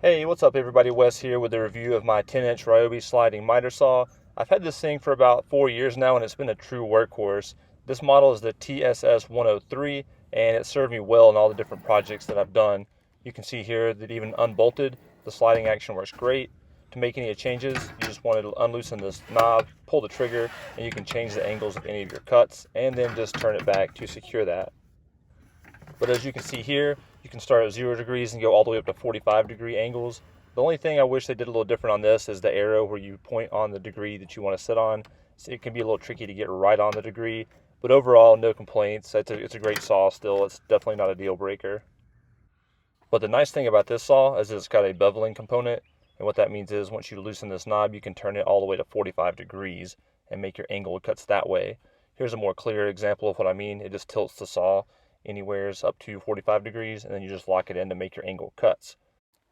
Hey, what's up everybody? Wes here with a review of my 10-inch Ryobi sliding miter saw. I've had this thing for about 4 years now and it's been a true workhorse. This model is the TSS103 and it served me well in all the different projects that I've done. You can see here that even unbolted, the sliding action works great. To make any changes, you just want to unloosen this knob, pull the trigger, and you can change the angles of any of your cuts and then just turn it back to secure that. But as you can see here, you can start at 0 degrees and go all the way up to 45-degree angles. The only thing I wish they did a little different on this is the arrow where you point on the degree that you want to sit on. So it can be a little tricky to get right on the degree, but overall, no complaints. It's a great saw still. It's definitely not a deal breaker. But the nice thing about this saw is it's got a beveling component, and what that means is once you loosen this knob, you can turn it all the way to 45 degrees and make your angle cuts that way. Here's a more clear example of what I mean. It just tilts the saw anywheres up to 45 degrees, and then you just lock it in to make your angle cuts.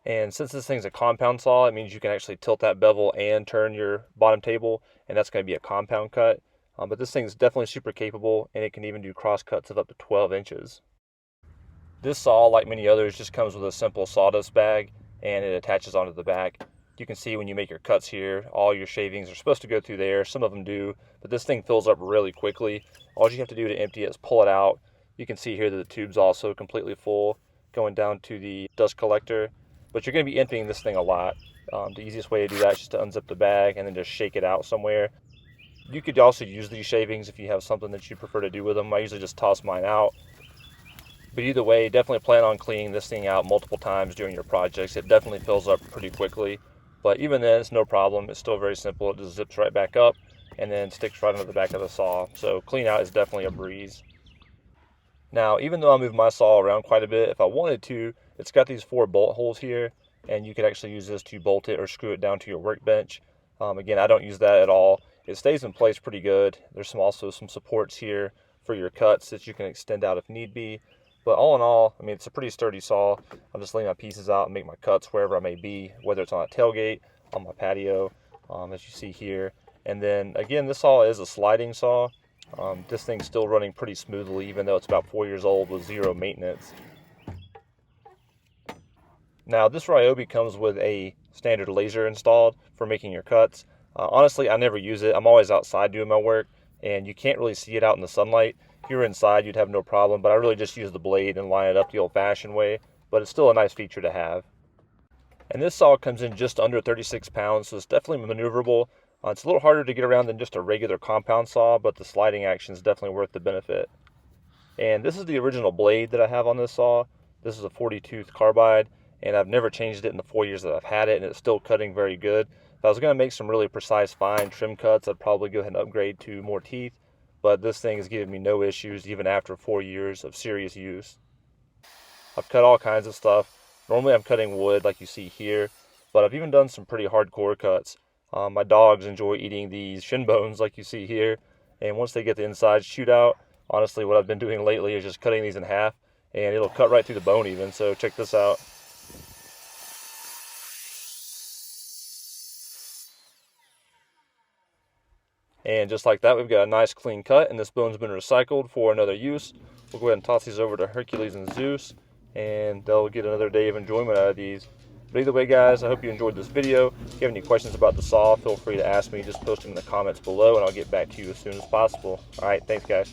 And since this thing's a compound saw, it means you can actually tilt that bevel and turn your bottom table, and that's going to be a compound cut. But this thing's definitely super capable, and it can even do cross cuts of up to 12 inches. This saw, like many others, just comes with a simple sawdust bag, and it attaches onto the back. You can see when you make your cuts here, all your shavings are supposed to go through there. Some of them do, but this thing fills up really quickly. All you have to do to empty it is pull it out. You can see here that the tube's also completely full, going down to the dust collector. But you're going to be emptying this thing a lot. The easiest way to do that is just to unzip the bag and then just shake it out somewhere. You could also use these shavings if you have something that you prefer to do with them. I usually just toss mine out. But either way, definitely plan on cleaning this thing out multiple times during your projects. It definitely fills up pretty quickly. But even then, it's no problem. It's still very simple. It just zips right back up and then sticks right under the back of the saw. So clean out is definitely a breeze. Now, even though I move my saw around quite a bit, if I wanted to, it's got these 4 bolt holes here, and you could actually use this to bolt it or screw it down to your workbench. Again, I don't use that at all. It stays in place pretty good. There's also some supports here for your cuts that you can extend out if need be. But all in all, I mean, it's a pretty sturdy saw. I'll just lay my pieces out and make my cuts wherever I may be, whether it's on a tailgate, on my patio, as you see here. And then, again, this saw is a sliding saw. This thing's still running pretty smoothly, even though it's about 4 years old with 0 maintenance. Now, this Ryobi comes with a standard laser installed for making your cuts. Honestly, I never use it. I'm always outside doing my work, and you can't really see it out in the sunlight. If you were inside, you'd have no problem, but I really just use the blade and line it up the old-fashioned way, but it's still a nice feature to have. And this saw comes in just under 36 pounds, so it's definitely maneuverable. It's a little harder to get around than just a regular compound saw, but the sliding action is definitely worth the benefit. And this is the original blade that I have on this saw. This is a 40-tooth carbide, and I've never changed it in the 4 years that I've had it, and it's still cutting very good. If I was going to make some really precise, fine trim cuts, I'd probably go ahead and upgrade to more teeth, but this thing has given me no issues even after 4 years of serious use. I've cut all kinds of stuff. Normally I'm cutting wood like you see here, but I've even done some pretty hardcore cuts. My dogs enjoy eating these shin bones like you see here, and once they get the insides chewed out, honestly what I've been doing lately is just cutting these in half, and it'll cut right through the bone even, so check this out. And just like that, we've got a nice clean cut, and this bone's been recycled for another use. We'll go ahead and toss these over to Hercules and Zeus, and they'll get another day of enjoyment out of these. But either way, guys, I hope you enjoyed this video. If you have any questions about the saw, feel free to ask me. Just post them in the comments below, and I'll get back to you as soon as possible. All right, thanks, guys.